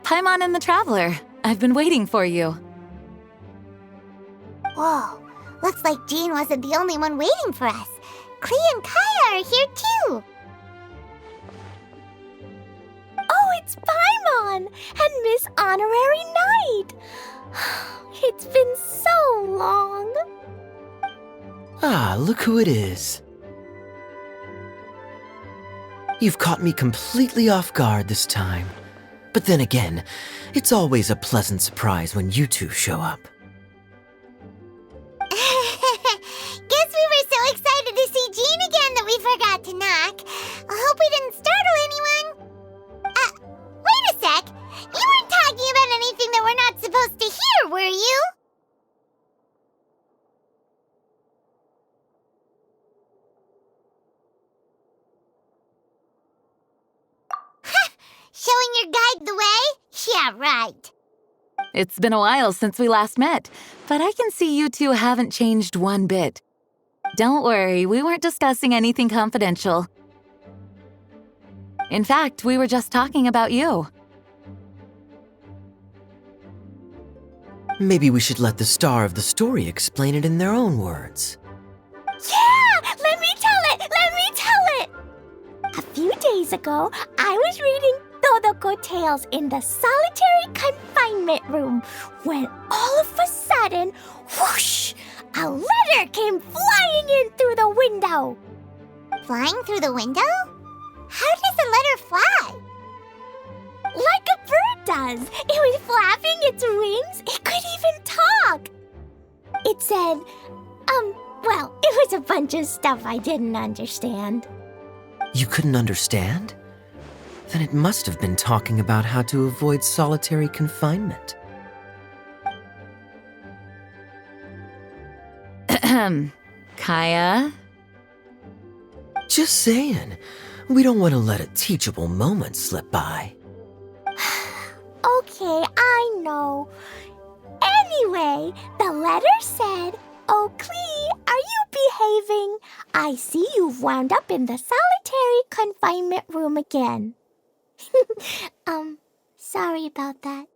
Paimon and the Traveler. I've been waiting for you. Whoa, looks like Jean wasn't the only one waiting for us. Klee and Kaya are here too. Oh, it's Paimon and Miss Honorary Knight. It's been so long. Ah, look who it is. You've caught me completely off guard this time. But then again, it's always a pleasant surprise when you two show up. Guess we were so excited to see Jean again that we forgot to knock. I hope we didn't startle anyone. Wait a sec. You weren't talking about anything that we're not supposed to hear, were you? Showing your guide the way? Yeah, right. It's been a while since we last met, but I can see you two haven't changed one bit. Don't worry, we weren't discussing anything confidential. In fact, we were just talking about you. Maybe we should let the star of the story explain it in their own words. Yeah! Let me tell it! Let me tell it! A few days ago, I was reading Todoko Tales in the solitary confinement room when all of a sudden, whoosh, a letter came flying in through the window. Flying through the window? How does a letter fly? Like a bird does. It was flapping its wings. It could even talk. It said, well, it was a bunch of stuff I didn't understand. You couldn't understand? Then it must have been talking about how to avoid solitary confinement. Kaya? Just saying. We don't want to let a teachable moment slip by. Okay, I know. Anyway, the letter said, "Oh, Klee, are you behaving? I see you've wound up in the solitary confinement room again." Sorry about that.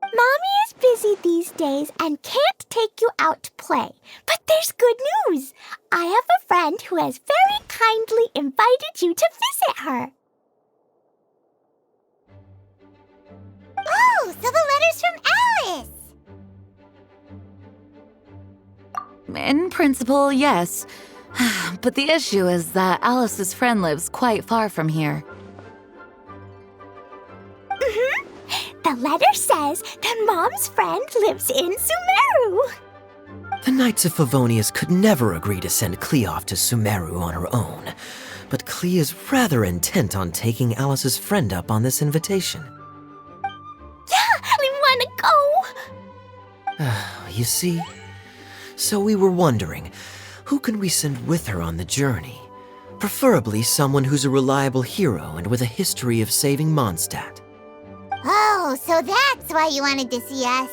Mommy is busy these days and can't take you out to play. But there's good news. I have a friend who has very kindly invited you to visit her. Oh, so the letter's from Alice! In principle, yes. But the issue is that Alice's friend lives quite far from here. The letter says that Mom's friend lives in Sumeru. The Knights of Favonius could never agree to send Klee off to Sumeru on her own, but Klee is rather intent on taking Alice's friend up on this invitation. Yeah, we want to go. You see? So we were wondering, who can we send with her on the journey? Preferably someone who's a reliable hero and with a history of saving Mondstadt. Oh, so that's why you wanted to see us.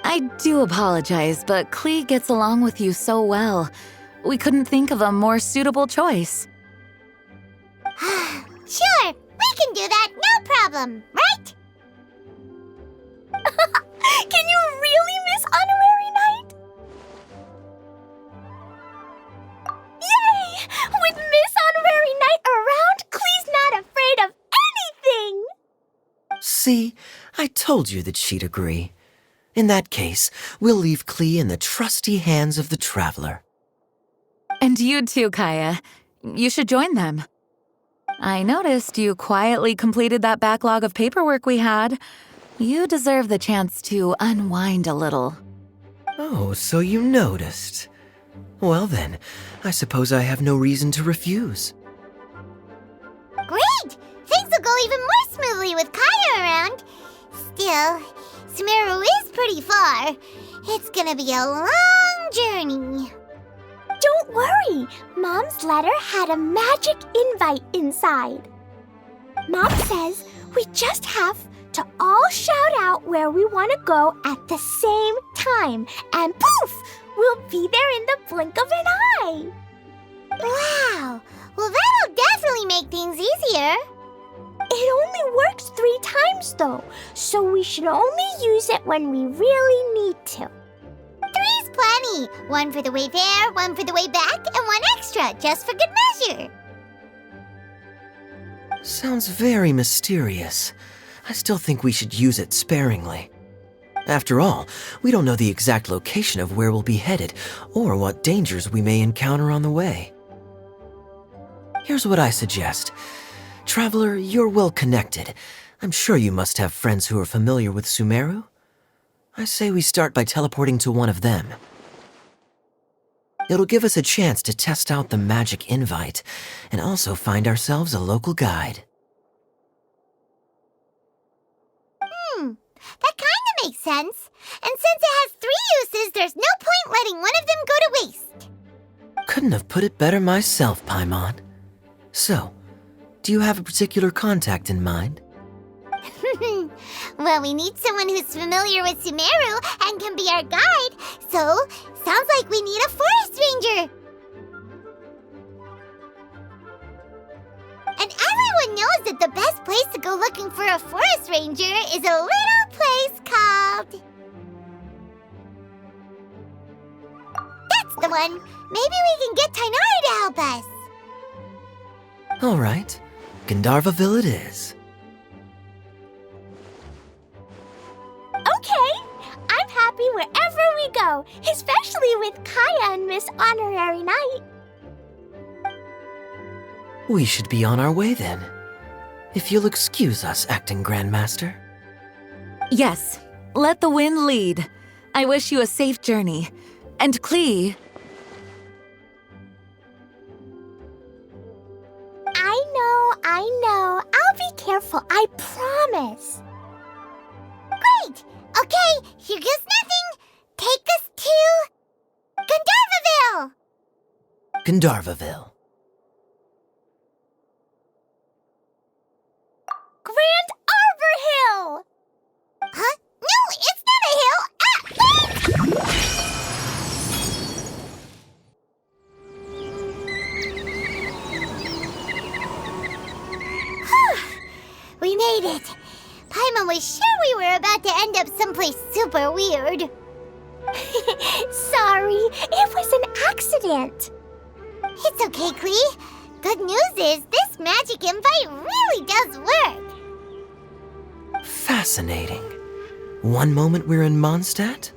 I do apologize, but Klee gets along with you so well. We couldn't think of a more suitable choice. Sure, we can do that, no problem, right? Can you really, Miss Honorary Knight? Yay! With Miss Honorary Knight around, Klee's not afraid of anything! See, I told you that she'd agree. In that case, we'll leave Klee in the trusty hands of the Traveler. And you too, Kaya. You should join them. I noticed you quietly completed that backlog of paperwork we had. You deserve the chance to unwind a little. Oh, so you noticed. Well then, I suppose I have no reason to refuse. Great! Things will go even more smoothly with Kaya around. Still, Sumeru is pretty far. It's gonna be a long journey. Don't worry, Mom's letter had a magic invite inside. Mom says we just have to all shout out where we want to go at the same time, and poof, we'll be there in the blink of an eye. Wow! Well, that'll definitely make things easier. It only works 3 times though, so we should only use it when we really need to. 3's plenty. 1 for the way there, 1 for the way back, and 1 extra, just for good measure. Sounds very mysterious. I still think we should use it sparingly. After all, we don't know the exact location of where we'll be headed, or what dangers we may encounter on the way. Here's what I suggest. Traveler, you're well connected. I'm sure you must have friends who are familiar with Sumeru. I say we start by teleporting to one of them. It'll give us a chance to test out the magic invite, and also find ourselves a local guide. That kinda makes sense. And since it has 3 uses, there's no point letting one of them go to waste. Couldn't have put it better myself, Paimon. So, do you have a particular contact in mind? Well, we need someone who's familiar with Sumeru and can be our guide, so sounds like we need a forest ranger. And everyone knows that the best place to go looking for a forest ranger is a little place called... That's the one! Maybe we can get Tainari to help us. All right, Gandharvaville it is. Okay, I'm happy wherever we go, especially with Kaya and Miss Honorary Knight. We should be on our way then. If you'll excuse us, Acting Grandmaster. Yes, let the wind lead. I wish you a safe journey. And Klee... I know. I'll be careful, I promise. Great! Okay, here goes nothing. Take us to... Gandharvaville! Gandharvaville. Grand Arbor Hill! Huh? No, it's not a hill! We made it. Paimon was sure we were about to end up someplace super weird. Sorry, it was an accident. It's okay, Klee. Good news is this magic invite really does work. Fascinating. One moment we're in Mondstadt,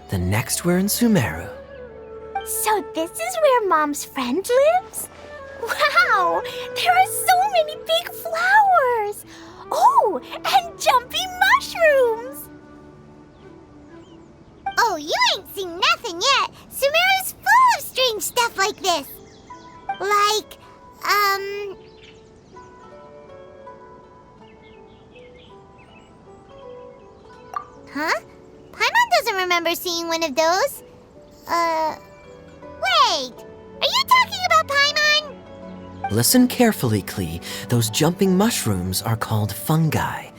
the next we're in Sumeru. So this is where Mom's friend lives? Wow, there are so many big flowers. Oh, and jumping mushrooms. Oh, you ain't seen nothing yet. Sumeru's full of strange stuff like this. Like, Huh? Paimon doesn't remember seeing one of those. Wait! Are you talking about Paimon? Listen carefully, Klee. Those jumping mushrooms are called fungi.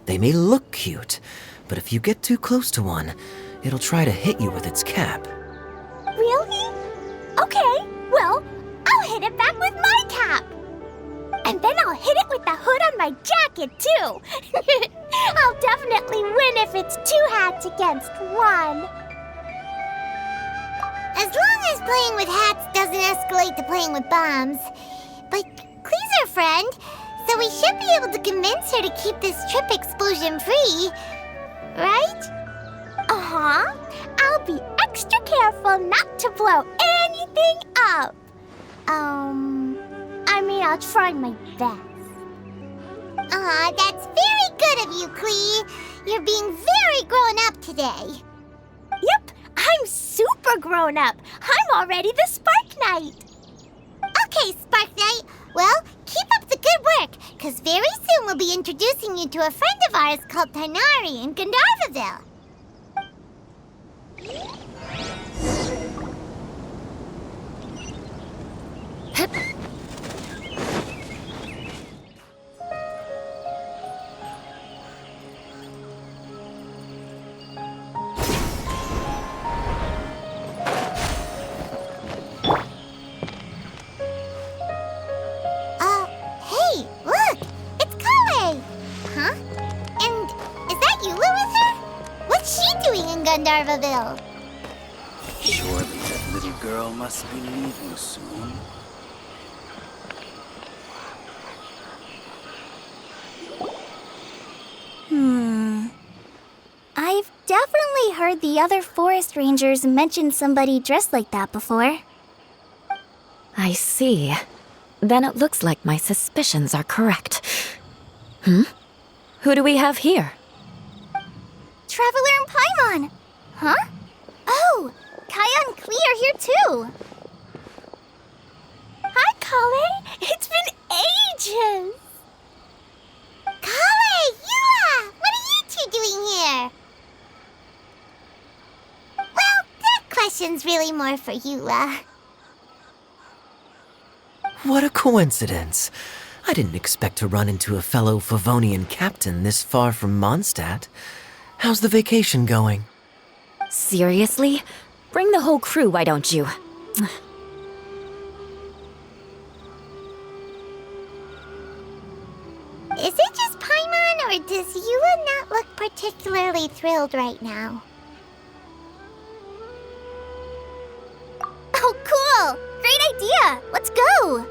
They may look cute, but if you get too close to one, it'll try to hit you with its cap. Really? Okay, well, I'll hit it back with my cap. And then I'll hit it with the hood on my jacket, too. I'll definitely win if it's 2 hats against 1. As long as playing with hats doesn't escalate to playing with bombs. But Klee's our friend, so we should be able to convince her to keep this trip explosion-free. Right? Uh-huh. I'll be extra careful not to blow anything up. I'll try my best. Aw, that's very good of you, Klee. You're being very grown up today. Yep, I'm super super grown up. I'm already the Spark Knight. Okay, Spark Knight. Well, keep up the good work, because very soon we'll be introducing you to a friend of ours called Tighnari in Gandharvaville. Hey, look! It's Kale! Huh? And is that Eula with her? What's she doing in Gandharvaville? Surely that little girl must be leaving soon. I've definitely heard the other forest rangers mention somebody dressed like that before. I see. Then it looks like my suspicions are correct. Who do we have here? Traveler and Paimon! Huh? Oh, Kaya and Klee are here too! Hi, Kale! It's been ages! Kale! Eula! What are you two doing here? Well, that question's really more for Eula. What a coincidence. I didn't expect to run into a fellow Favonian captain this far from Mondstadt. How's the vacation going? Seriously? Bring the whole crew, why don't you? Is it just Paimon, or does Eula not look particularly thrilled right now? Oh, cool! Great idea! Let's go!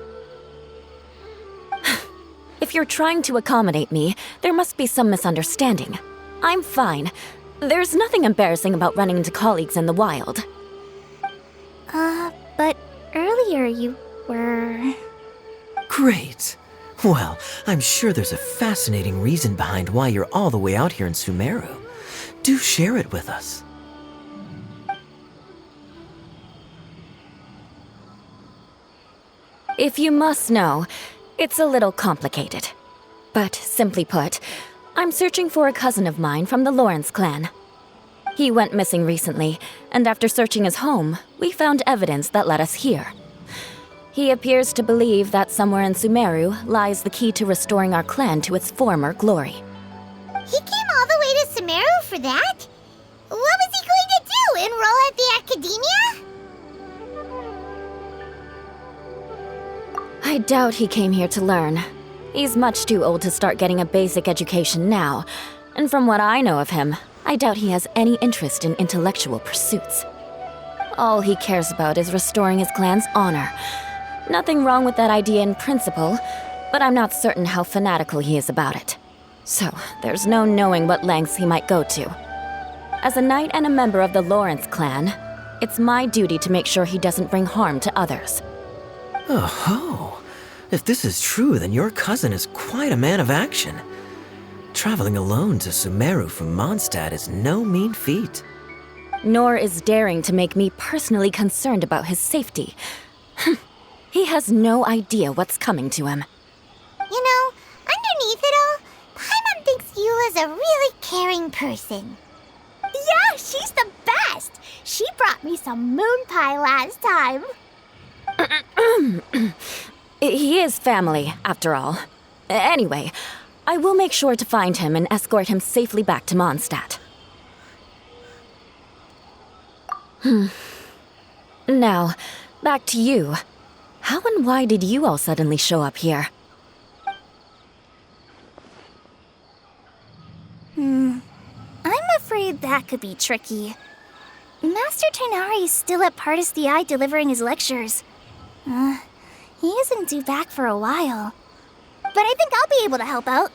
If you're trying to accommodate me, there must be some misunderstanding. I'm fine. There's nothing embarrassing about running into colleagues in the wild. But earlier you were... Great. Well, I'm sure there's a fascinating reason behind why you're all the way out here in Sumeru. Do share it with us. If you must know, it's a little complicated. But simply put, I'm searching for a cousin of mine from the Lawrence clan. He went missing recently, and after searching his home, we found evidence that led us here. He appears to believe that somewhere in Sumeru lies the key to restoring our clan to its former glory. He came all the way to Sumeru for that? What was he going to do? Enroll at the academia? I doubt he came here to learn. He's much too old to start getting a basic education now, and from what I know of him, I doubt he has any interest in intellectual pursuits. All he cares about is restoring his clan's honor. Nothing wrong with that idea in principle, but I'm not certain how fanatical he is about it. So, there's no knowing what lengths he might go to. As a knight and a member of the Lawrence clan, it's my duty to make sure he doesn't bring harm to others. Oh-ho. If this is true, then your cousin is quite a man of action. Traveling alone to Sumeru from Mondstadt is no mean feat. Nor is daring to make me personally concerned about his safety. He has no idea what's coming to him. You know, underneath it all, Paimon thinks Eula's a really caring person. Yeah, she's the best! She brought me some moon pie last time. He is family, after all. Anyway, I will make sure to find him and escort him safely back to Mondstadt. Now, back to you. How and why did you all suddenly show up here? I'm afraid that could be tricky. Master Tighnari is still at Pardis the Eye delivering his lectures. He isn't due back for a while. But I think I'll be able to help out.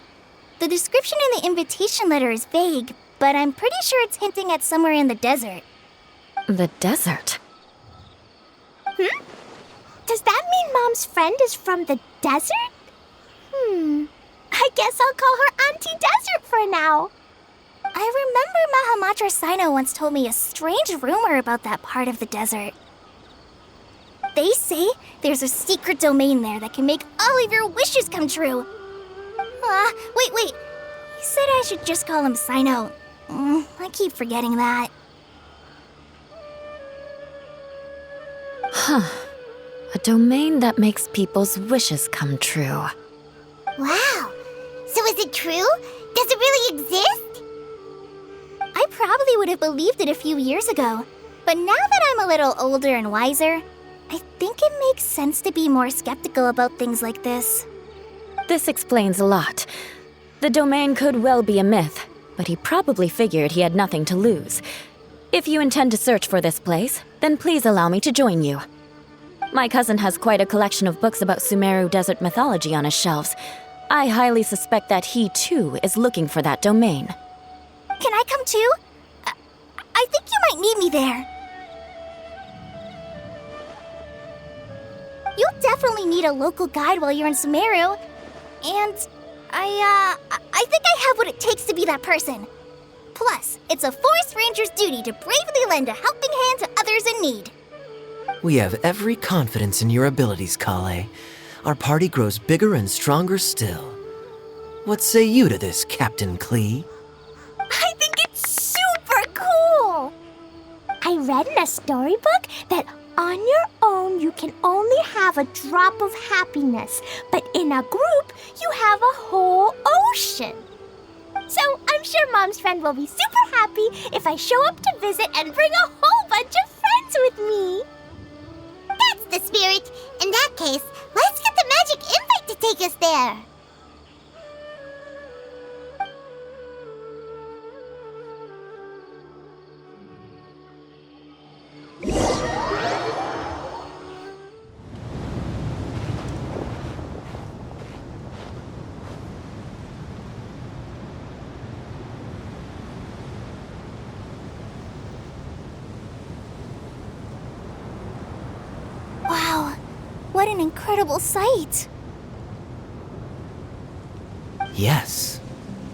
The description in the invitation letter is vague, but I'm pretty sure it's hinting at somewhere in the desert. The desert? Does that mean Mom's friend is from the desert? I guess I'll call her Auntie Desert for now. I remember Mahamatra Sino once told me a strange rumor about that part of the desert. They say there's a secret domain there that can make all of your wishes come true. Wait. He said I should just call him Sino. I keep forgetting that. A domain that makes people's wishes come true. Wow. So is it true? Does it really exist? I probably would have believed it a few years ago. But now that I'm a little older and wiser, I think it makes sense to be more skeptical about things like this. This explains a lot. The domain could well be a myth, but he probably figured he had nothing to lose. If you intend to search for this place, then please allow me to join you. My cousin has quite a collection of books about Sumeru desert mythology on his shelves. I highly suspect that he, too, is looking for that domain. Can I come too? I think you might need me there. You'll definitely need a local guide while you're in Sumeru. And I think I have what it takes to be that person. Plus, it's a forest ranger's duty to bravely lend a helping hand to others in need. We have every confidence in your abilities, Kale. Our party grows bigger and stronger still. What say you to this, Captain Klee? I think it's super cool! I read in a storybook that on your own you can only have a drop of happiness, but in a group you have a whole ocean. So I'm sure Mom's friend will be super happy if I show up to visit and bring a whole bunch of friends with me. That's the spirit. In that case, let's get the magic invite to take us there. Wow, what an incredible sight. Yes.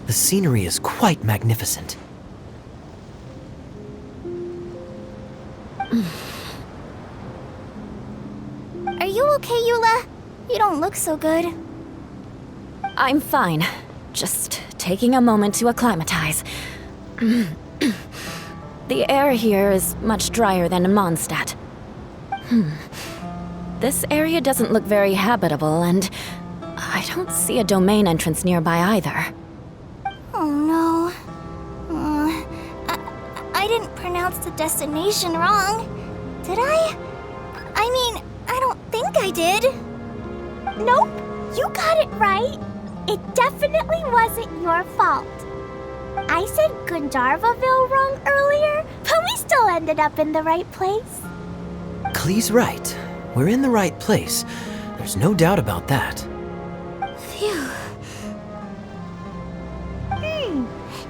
The scenery is quite magnificent. Are you okay, Eula? You don't look so good. I'm fine. Just taking a moment to acclimatize. The air here is much drier than in Mondstadt. This area doesn't look very habitable, and I don't see a domain entrance nearby either. Oh no. I didn't pronounce the destination wrong. Did I? I mean, I don't think I did. Nope, you got it right. It definitely wasn't your fault. I said Gandharvaville wrong earlier, but we still ended up in the right place. Klee's right. We're in the right place. There's no doubt about that. Phew.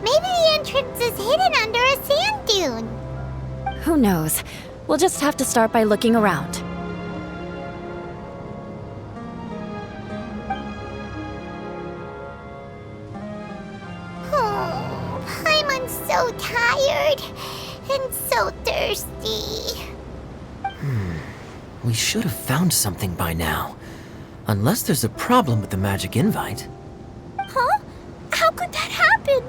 Maybe the entrance is hidden under a sand dune. Who knows? We'll just have to start by looking around. Oh, Paimon's so tired and so thirsty. We should have found something by now. Unless there's a problem with the magic invite. Huh? How could that happen?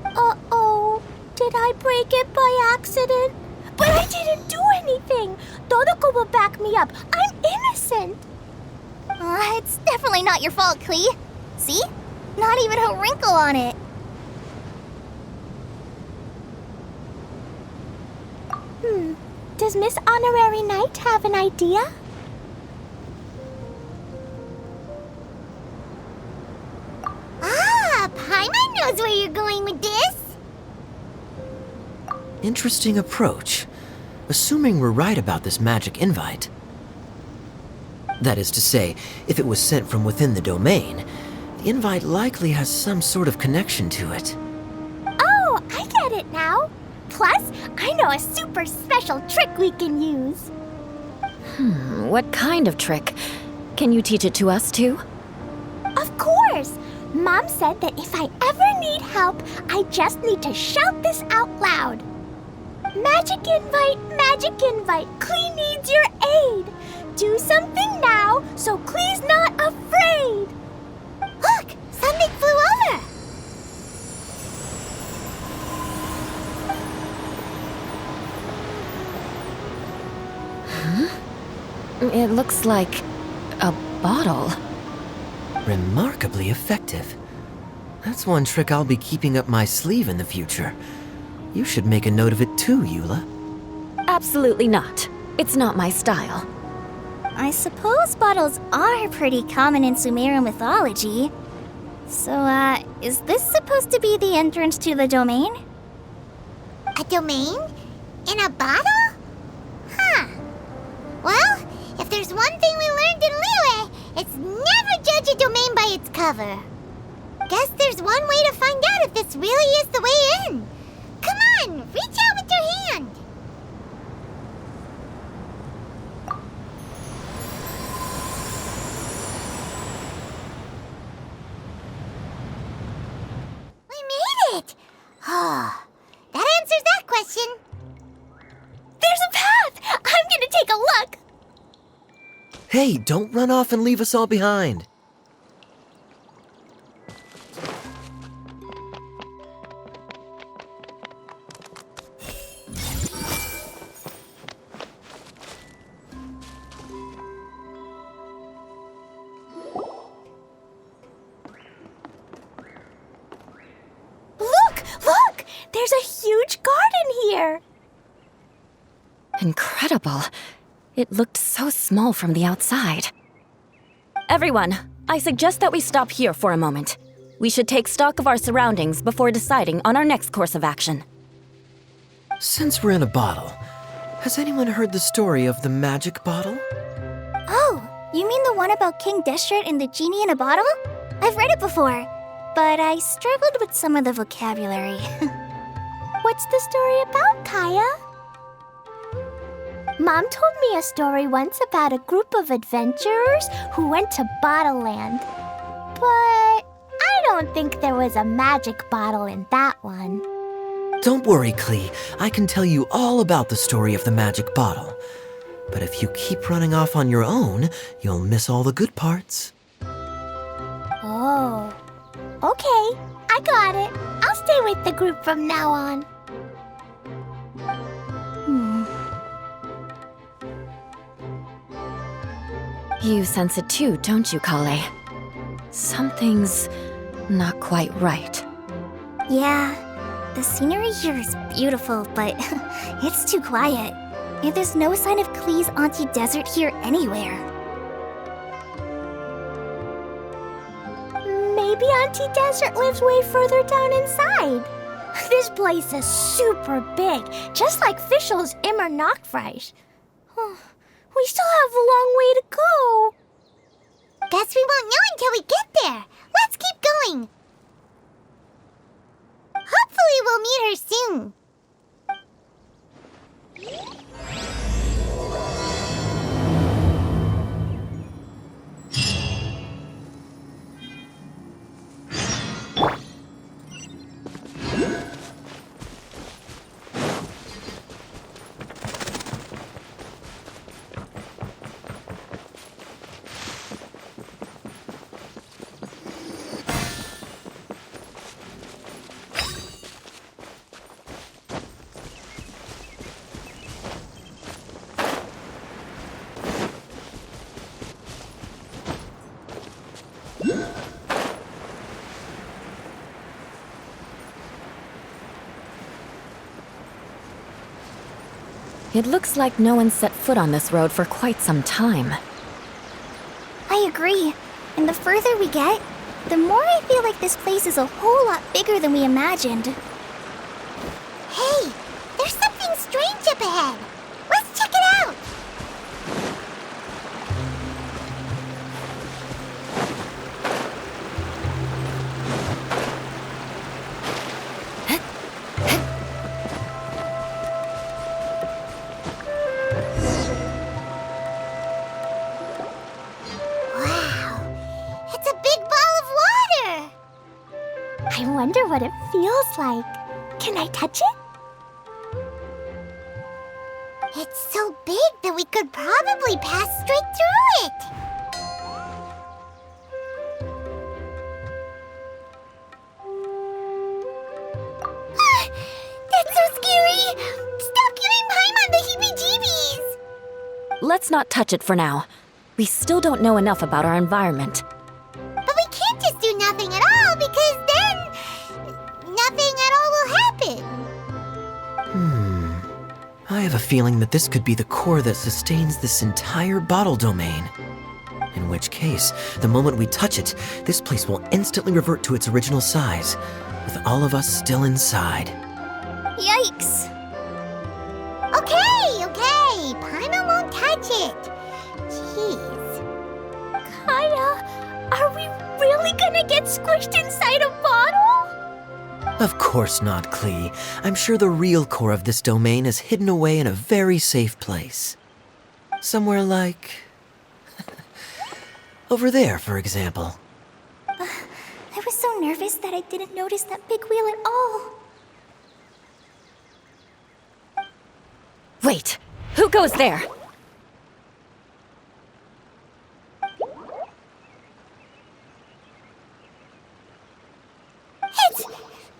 Uh-oh. Did I break it by accident? But I didn't do anything. Todoko will back me up. I'm innocent. It's definitely not your fault, Klee. See? Not even a wrinkle on it. Does Miss Honorary Knight have an idea? Paimon knows where you're going with this. Interesting approach. Assuming we're right about this magic invite. That is to say, if it was sent from within the domain, the invite likely has some sort of connection to it. Oh, I get it now. Plus, I know a super special trick we can use. What kind of trick? Can you teach it to us too? Of course! Mom said that if I ever need help, I just need to shout this out loud. Magic invite, Klee needs your aid. Do something now, so Klee's not afraid. Look! Something flew over! It looks like a bottle. Remarkably effective. That's one trick I'll be keeping up my sleeve in the future. You should make a note of it too, Eula. Absolutely not. It's not my style. I suppose bottles are pretty common in Sumerian mythology. So, is this supposed to be the entrance to the domain? A domain? In a bottle? Huh. Well, if there's one thing we learned in Liyue, it's never judge a domain by its cover. Guess there's one way to find out if this really is the way in. Come on, reach out with your hand. We made it! Oh, that answers that question. There's a path! I'm gonna take a look! Hey, don't run off and leave us all behind. Look! There's a huge garden here! Incredible. It looked so small from the outside. Everyone, I suggest that we stop here for a moment. We should take stock of our surroundings before deciding on our next course of action. Since we're in a bottle, has anyone heard the story of the magic bottle? Oh, you mean the one about King Deshret and the genie in a bottle? I've read it before, but I struggled with some of the vocabulary. What's the story about, Kaya? Mom told me a story once about a group of adventurers who went to Bottle Land. But I don't think there was a magic bottle in that one. Don't worry, Klee. I can tell you all about the story of the magic bottle. But if you keep running off on your own, you'll miss all the good parts. Oh, okay. I got it. I'll stay with the group from now on. You sense it too, don't you, Kale? Something's not quite right. Yeah, the scenery here is beautiful, but it's too quiet. And there's no sign of Klee's Auntie Desert here anywhere. Maybe Auntie Desert lives way further down inside. This place is super big, just like Fischl's Immer Nachtreich. We still have a long way to go. Guess we won't know until we get there. Let's keep going. Hopefully we'll meet her soon. It looks like no one set foot on this road for quite some time. I agree. And the further we get, the more I feel like this place is a whole lot bigger than we imagined. Hey, there's something strange up ahead. Let's check it out. Wow, it's a big ball of water. I wonder what it feels like. Can I touch it? It's so big that we could probably pass straight through it. That's so scary! Stop giving Paimon the heebie-jeebies! Let's not touch it for now. We still don't know enough about our environment. But we can't just do nothing at all, because then nothing at all will happen. I have a feeling that this could be the core that sustains this entire bottle domain. In which case, the moment we touch it, this place will instantly revert to its original size, with all of us still inside. Yikes! Okay. Paimon won't touch it. Jeez. Kaya, are we really gonna get squished inside a bottle? Of course not, Klee. I'm sure the real core of this domain is hidden away in a very safe place. Somewhere like... over there, for example. I was so nervous that I didn't notice that big wheel at all. Wait, who goes there?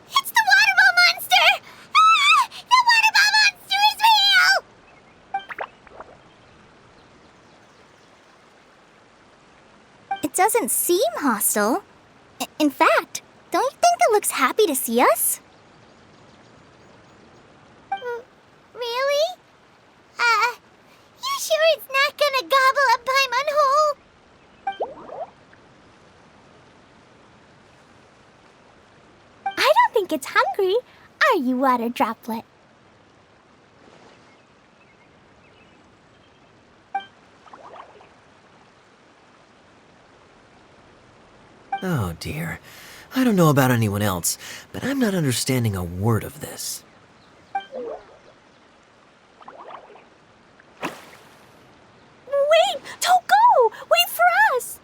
It's the water ball monster! Ah! The water ball monster is real! It doesn't seem hostile. In fact, don't you think it looks happy to see us? Really? You sure it's not gonna gobble up Paimon whole? I don't think it's hungry. Are you, Water Droplet? Oh dear. I don't know about anyone else, but I'm not understanding a word of this. Wait! Don't go! Wait for us!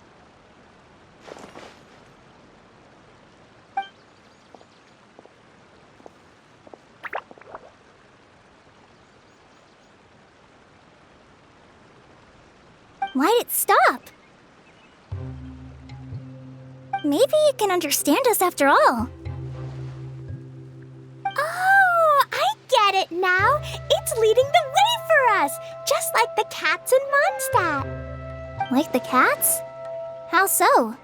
Why'd it stop? Maybe it can understand us after all. Oh, I get it now. It's leading the way for us, just like the cats in Mondstadt. Like the cats? How so?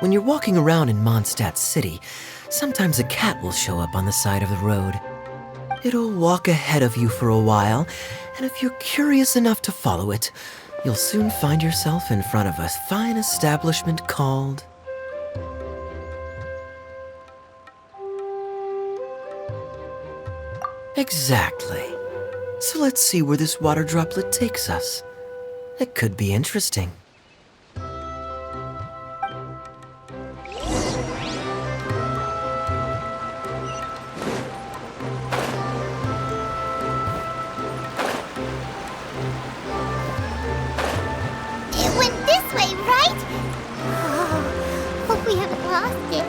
When you're walking around in Mondstadt City, sometimes a cat will show up on the side of the road. It'll walk ahead of you for a while, and if you're curious enough to follow it, you'll soon find yourself in front of a fine establishment called... Exactly. So let's see where this water droplet takes us. It could be interesting. It went this way, right? Oh, hope we haven't lost it.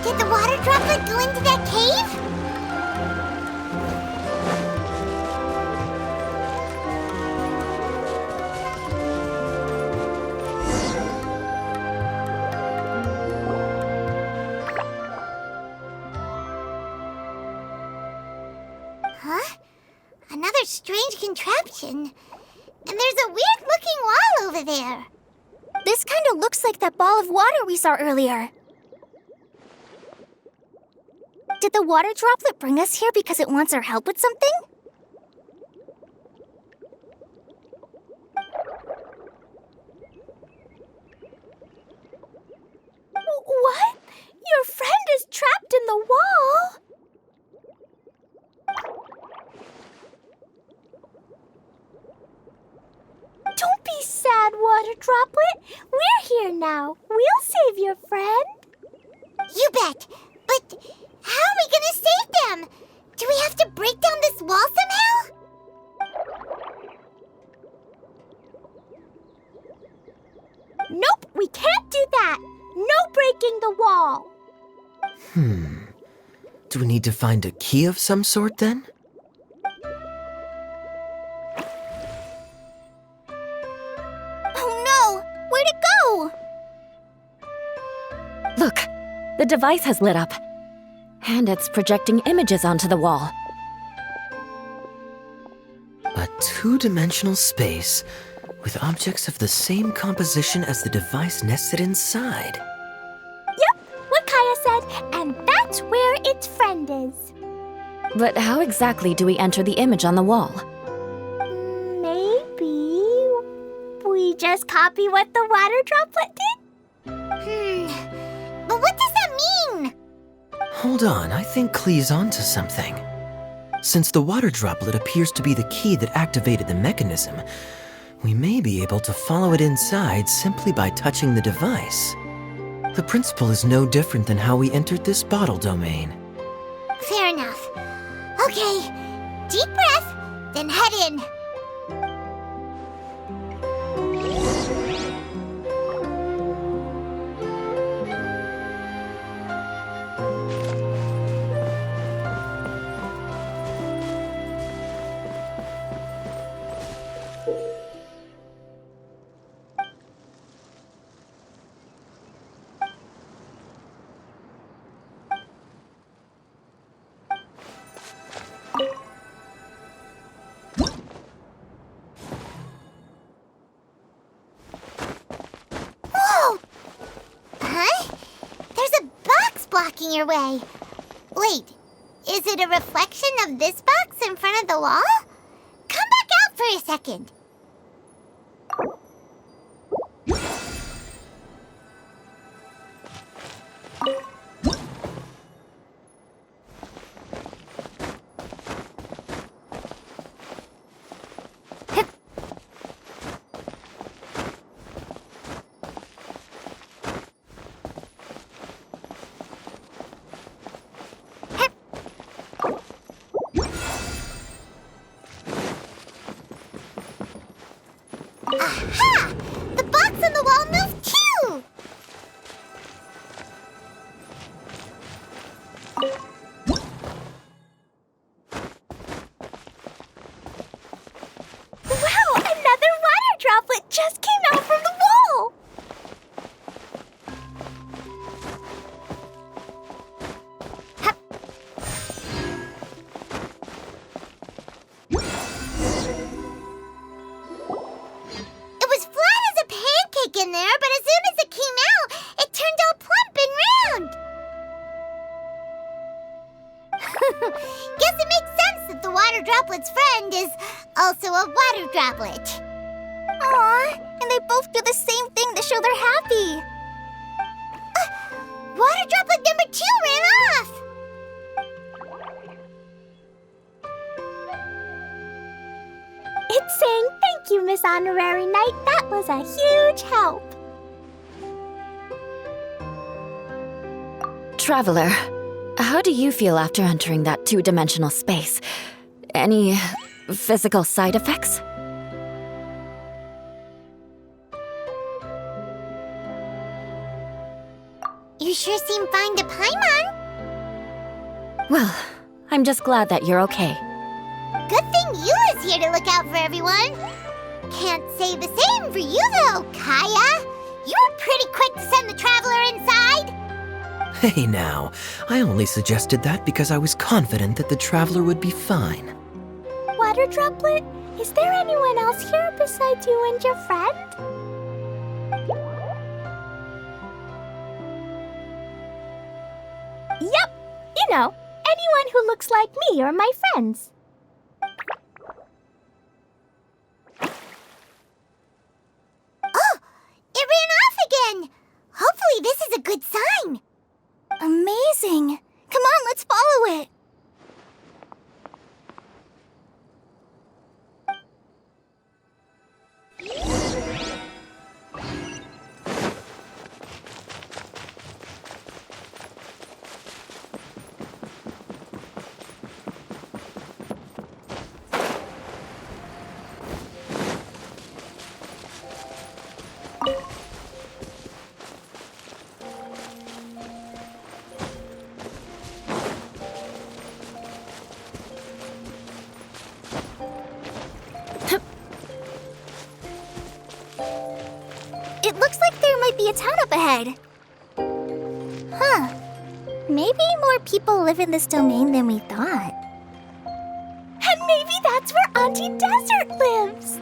Did the water droplet go into that cave? Huh? Another strange contraption. And there's a weird-looking wall over there. This kind of looks like that ball of water we saw earlier. Did the water droplet bring us here because it wants our help with something? What? Your friend is trapped in the wall? Don't be sad, Water Droplet. We're here now. We'll save your friend. You bet. But how are we gonna save them? Do we have to break down this wall somehow? Nope, we can't do that. No breaking the wall. Do we need to find a key of some sort then? Oh no! Where'd it go? Look, the device has lit up. And it's projecting images onto the wall. A two-dimensional space with objects of the same composition as the device nested inside. Yep, what Kaya said, and that's where its friend is. But how exactly do we enter the image on the wall? Maybe we just copy what the water droplet did? But what does that mean? Hold on, I think Klee's onto something. Since the water droplet appears to be the key that activated the mechanism, we may be able to follow it inside simply by touching the device. The principle is no different than how we entered this bottle domain. Fair enough. Okay, deep breath, then head in. Whoa! Huh? There's a box blocking your way. Wait, is it a reflection of this box in front of the wall? Come back out for a second. Aha! The box on the wall moved too! Wow, another water droplet just came out from the wall! It was flat as a pancake in there, but as soon as it came out, it turned all plump and round. Guess it makes sense that the water droplet's friend is also a water droplet. Aw, and they both do the same thing to show they're happy. Water droplet number 2 ran off. It's saying thank you, Miss Honorary Knight. That was a huge help. Traveler, how do you feel after entering that two-dimensional space? Any physical side effects? You sure seem fine to Paimon. Well, I'm just glad that you're okay. Good thing Yula's here to look out for everyone. Can't say the same for you, though, Kaya. You were pretty quick to send the traveler inside. Hey now, I only suggested that because I was confident that the traveler would be fine. Water droplet, is there anyone else here besides you and your friend? Yep, you know, anyone who looks like me or my friends. Oh, it ran off again. Hopefully this is a good sign. Amazing. Come on, let's follow it. there might be a town up ahead. Huh. Maybe more people live in this domain than we thought. And maybe that's where Auntie Desert lives.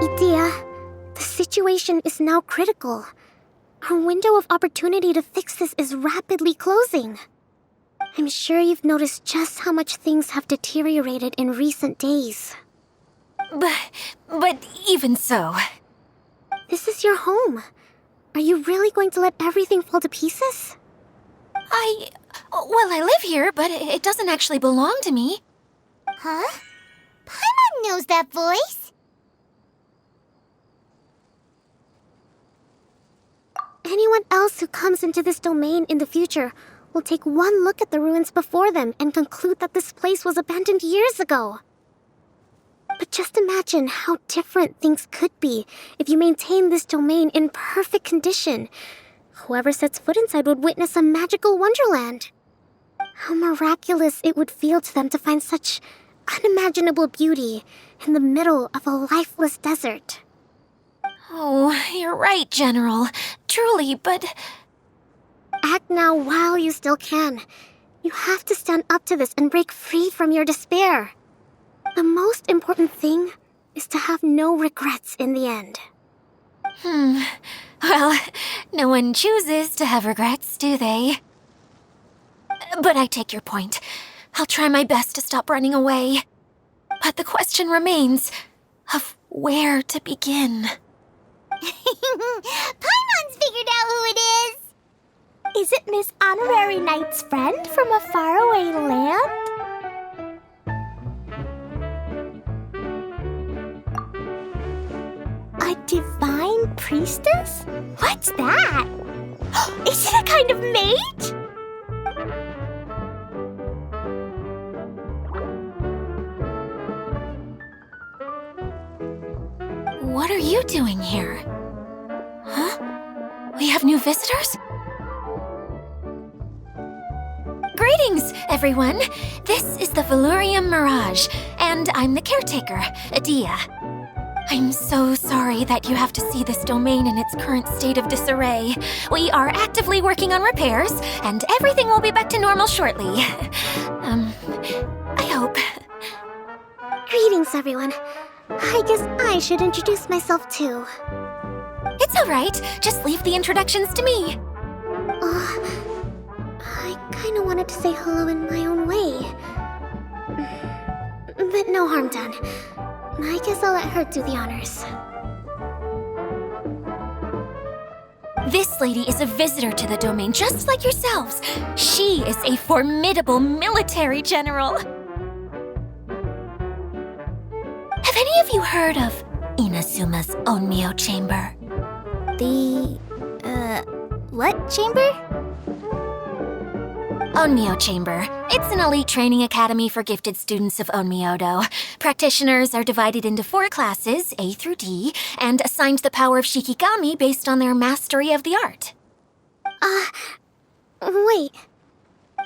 Idea, the situation is now critical. Our window of opportunity to fix this is rapidly closing. I'm sure you've noticed just how much things have deteriorated in recent days. But even so... This is your home. Are you really going to let everything fall to pieces? Well, I live here, but it doesn't actually belong to me. Huh? Paimon knows that voice. Anyone else who comes into this domain in the future will take one look at the ruins before them and conclude that this place was abandoned years ago. But just imagine how different things could be if you maintain this domain in perfect condition. Whoever sets foot inside would witness a magical wonderland. How miraculous it would feel to them to find such unimaginable beauty in the middle of a lifeless desert. Oh, you're right, General. Truly, but... Act now while you still can. You have to stand up to this and break free from your despair. The most important thing is to have no regrets in the end. Well, no one chooses to have regrets, do they? But I take your point. I'll try my best to stop running away. But the question remains of where to begin. Paimon's figured out who it is. Is it Miss Honorary Knight's friend from a faraway land? A divine priestess? What's that? Is it a kind of mage? What are you doing here? Huh? We have new visitors? Greetings, everyone! This is the Valurium Mirage, and I'm the caretaker, Adia. I'm so sorry that you have to see this domain in its current state of disarray. We are actively working on repairs, and everything will be back to normal shortly. I hope. Greetings, everyone. I guess I should introduce myself too. It's all right. Just leave the introductions to me. I kinda wanted to say hello in my own way. But no harm done. I guess I'll let her do the honors. This lady is a visitor to the domain, just like yourselves. She is a formidable military general. Have any of you heard of Inazuma's Onmyo Chamber? What chamber? Onmyo Chamber. It's an elite training academy for gifted students of Onmyodo. Practitioners are divided into 4 classes, A through D, and assigned the power of Shikigami based on their mastery of the art. Wait.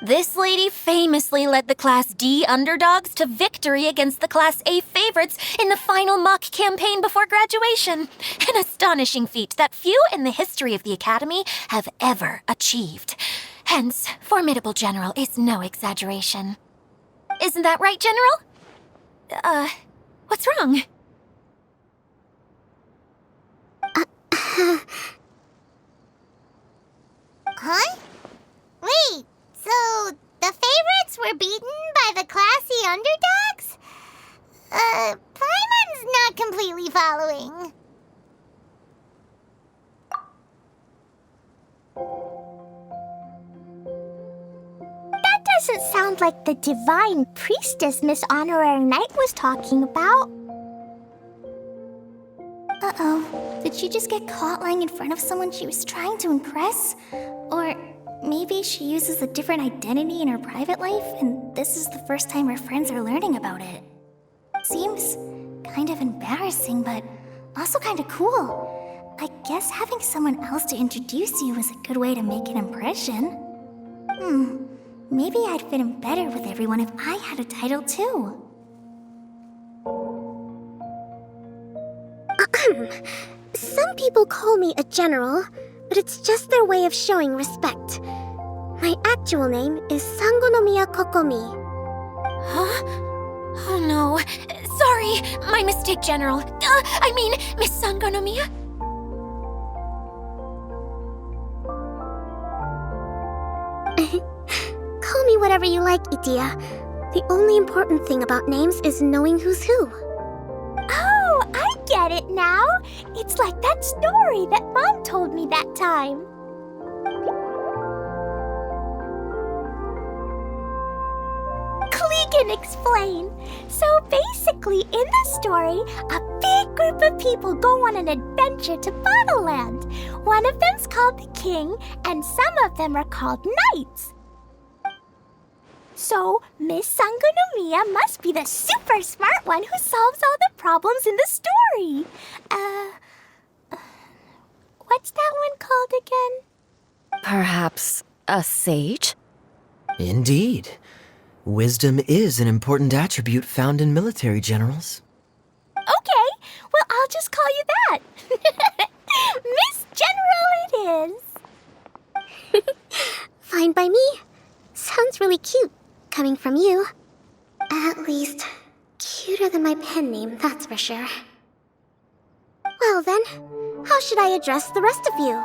This lady famously led the Class D underdogs to victory against the Class A favorites in the final mock campaign before graduation. An astonishing feat that few in the history of the Academy have ever achieved. Hence, formidable general is no exaggeration. Isn't that right, General? What's wrong? Huh? Wait, so the favorites were beaten by the classy underdogs? Paimon's not completely following. That doesn't sound like the divine priestess Miss Honorary Knight was talking about. Uh-oh. Did she just get caught lying in front of someone she was trying to impress? Or maybe she uses a different identity in her private life, and this is the first time her friends are learning about it. Seems kind of embarrassing, but Also kinda cool. I guess having someone else to introduce you is a good way to make an impression. Maybe I'd fit in better with everyone if I had a title too. Some people call me a general, but it's just their way of showing respect. My actual name is Sangonomiya Kokomi. Huh? Oh no. Sorry, my mistake, General. I mean, Miss Sangonomiya. Call me whatever you like, Idia. The only important thing about names is knowing who's who. Oh, I get it now. It's like that story that Mom told me that time. Klee can explain. So basically, in the story, a big group of people go on an adventure to Bottleland. One of them's called the King, and some of them are called Knights. So, Miss Sangonomiya must be the super smart one who solves all the problems in the story. What's that one called again? Perhaps a sage? Indeed. Wisdom is an important attribute found in military generals. Okay, well, I'll just call you that. Miss General it is. Fine by me. Sounds really cute, coming from you. At least, cuter than my pen name, that's for sure. Well then, how should I address the rest of you?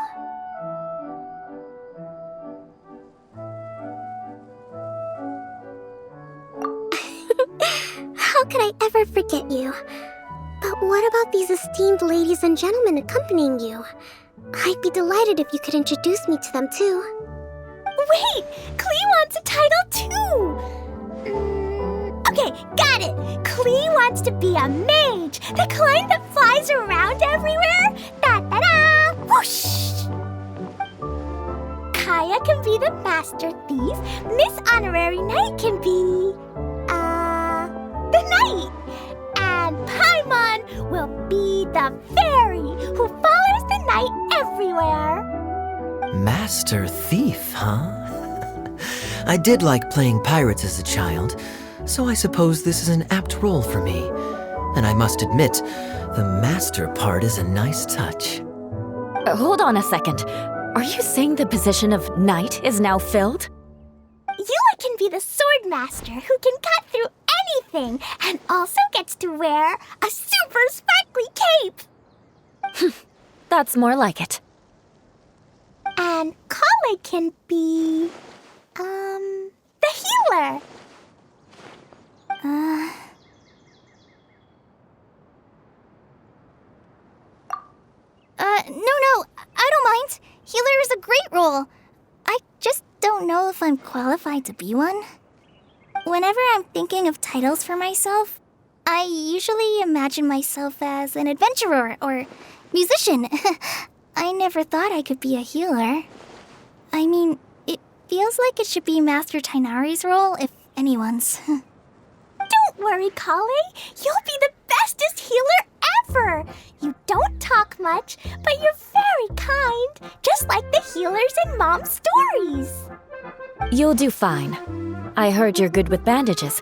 How could I ever forget you? But what about these esteemed ladies and gentlemen accompanying you? I'd be delighted if you could introduce me to them too. Wait, Klee wants a title too. Okay, got it. Klee wants to be a mage, the kind that flies around everywhere. Da-da-da! Whoosh! Kaya can be the master thief. Miss Honorary Knight can be... the knight. And Paimon will be the fairy who follows the knight everywhere. Master Thief, huh? I did like playing pirates as a child, so I suppose this is an apt role for me. And I must admit, the master part is a nice touch. Hold on a second. Are you saying the position of knight is now filled? Yula can be the sword master who can cut through anything and also gets to wear a super sparkly cape. That's more like it. And Kale can be... the healer. No, I don't mind. Healer is a great role. I just don't know if I'm qualified to be one. Whenever I'm thinking of titles for myself, I usually imagine myself as an adventurer or musician. I never thought I could be a healer. I mean, it feels like it should be Master Tainari's role, if anyone's. Don't worry, Kale. You'll be the bestest healer ever. You don't talk much, but you're very kind, just like the healers in Mom's stories. You'll do fine. I heard you're good with bandages.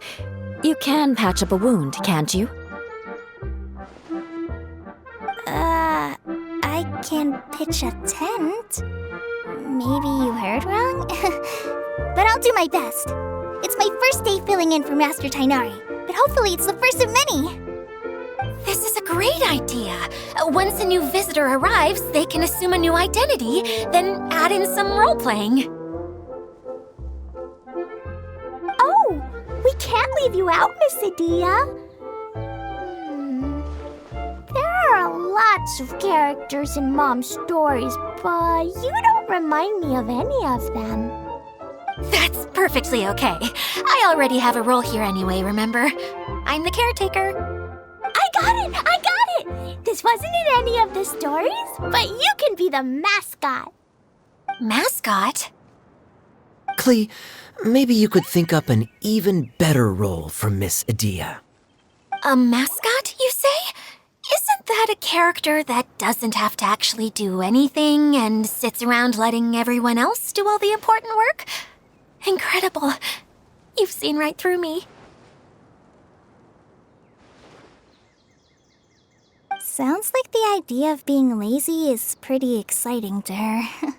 You can patch up a wound, can't you? I can pitch a tent. Maybe you heard wrong? But I'll do my best. It's my first day filling in for Master Tainari, but hopefully it's the first of many. This is a great idea. Once a new visitor arrives, they can assume a new identity, then add in some role-playing. Oh, we can't leave you out, Miss Adia. There are lots of characters in Mom's stories, but you don't remind me of any of them. That's perfectly okay. I already have a role here anyway, remember? I'm the caretaker. I got it! This wasn't in any of the stories, but you can be the mascot. Mascot? Klee, maybe you could think up an even better role for Miss Adia. A mascot, you say? Isn't that a character that doesn't have to actually do anything and sits around letting everyone else do all the important work? Incredible. You've seen right through me. Sounds like the idea of being lazy is pretty exciting to her.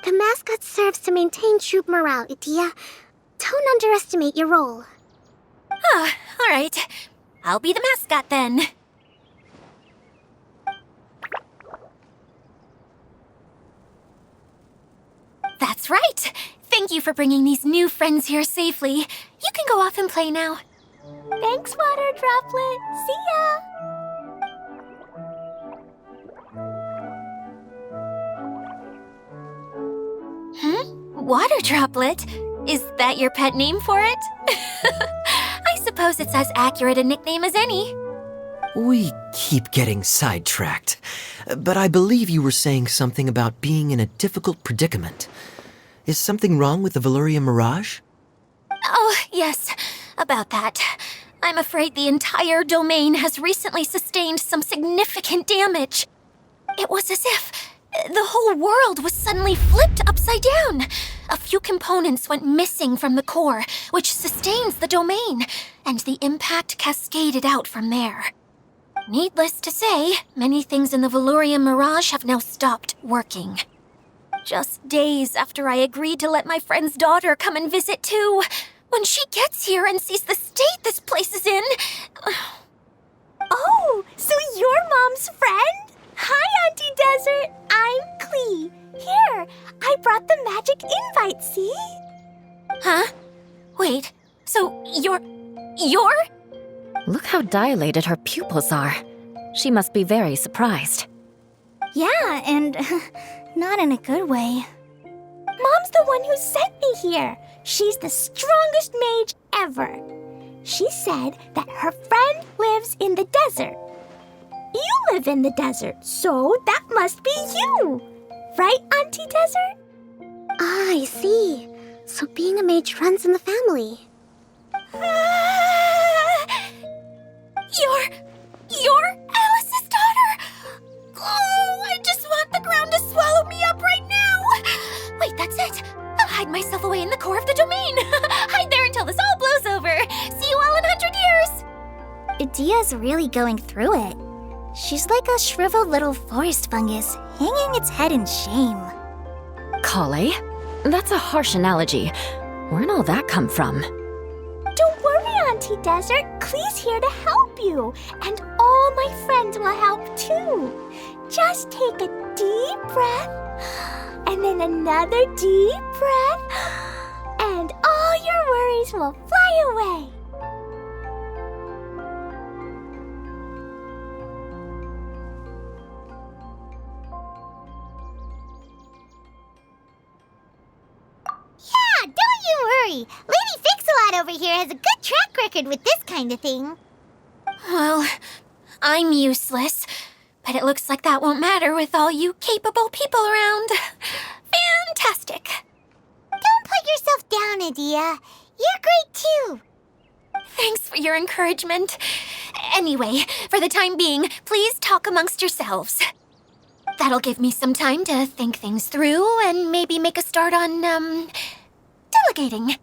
The mascot serves to maintain troop morale, Idia. Don't underestimate your role. Ah, all right. I'll be the mascot then. That's right. Thank you for bringing these new friends here safely. You can go off and play now. Thanks, Water Droplet. See ya! Water Droplet? Is that your pet name for it? I suppose it's as accurate a nickname as any. We keep getting sidetracked, but I believe you were saying something about being in a difficult predicament. Is something wrong with the Valyria Mirage? Oh, yes, about that. I'm afraid the entire domain has recently sustained some significant damage. It was as if the whole world was suddenly flipped upside down. A few components went missing from the core, which sustains the domain, and the impact cascaded out from there. Needless to say, many things in the Valyria Mirage have now stopped working. Just days after I agreed to let my friend's daughter come and visit too. When she gets here and sees the state this place is in... Oh, so you're Mom's friend? Hi, Auntie Desert. I'm Klee. Here, I brought the magic invite, see? Huh? Wait, so you're... Look how dilated her pupils are. She must be very surprised. Yeah, and not in a good way. Mom's the one who sent me here. She's the strongest mage ever. She said that her friend lives in the desert. You live in the desert, so that must be you. Right, Auntie Desert? Ah, I see. So being a mage runs in the family. You're Alice's daughter! Oh, I just want the ground to swallow me up right now! Wait, that's it! I'll hide myself away in the core of the domain! Hide there until this all blows over! See you all in 100 years! Idia's really going through it. She's like a shriveled little forest fungus, hanging its head in shame. Kale? That's a harsh analogy. Where'd all that come from? Don't worry, Auntie Desert. Klee's here to help you. And all my friends will help too. Just take a deep breath, and then another deep breath, and all your worries will fly away. Yeah, don't you worry. Lady Fix-a-Lot over here has a good track record with this kind of thing. Well, I'm useless, but it looks like that won't matter with all you capable people around. Fantastic! Don't put yourself down, Idia. You're great too. Thanks for your encouragement. Anyway, for the time being, please talk amongst yourselves. That'll give me some time to think things through and maybe make a start on, delegating.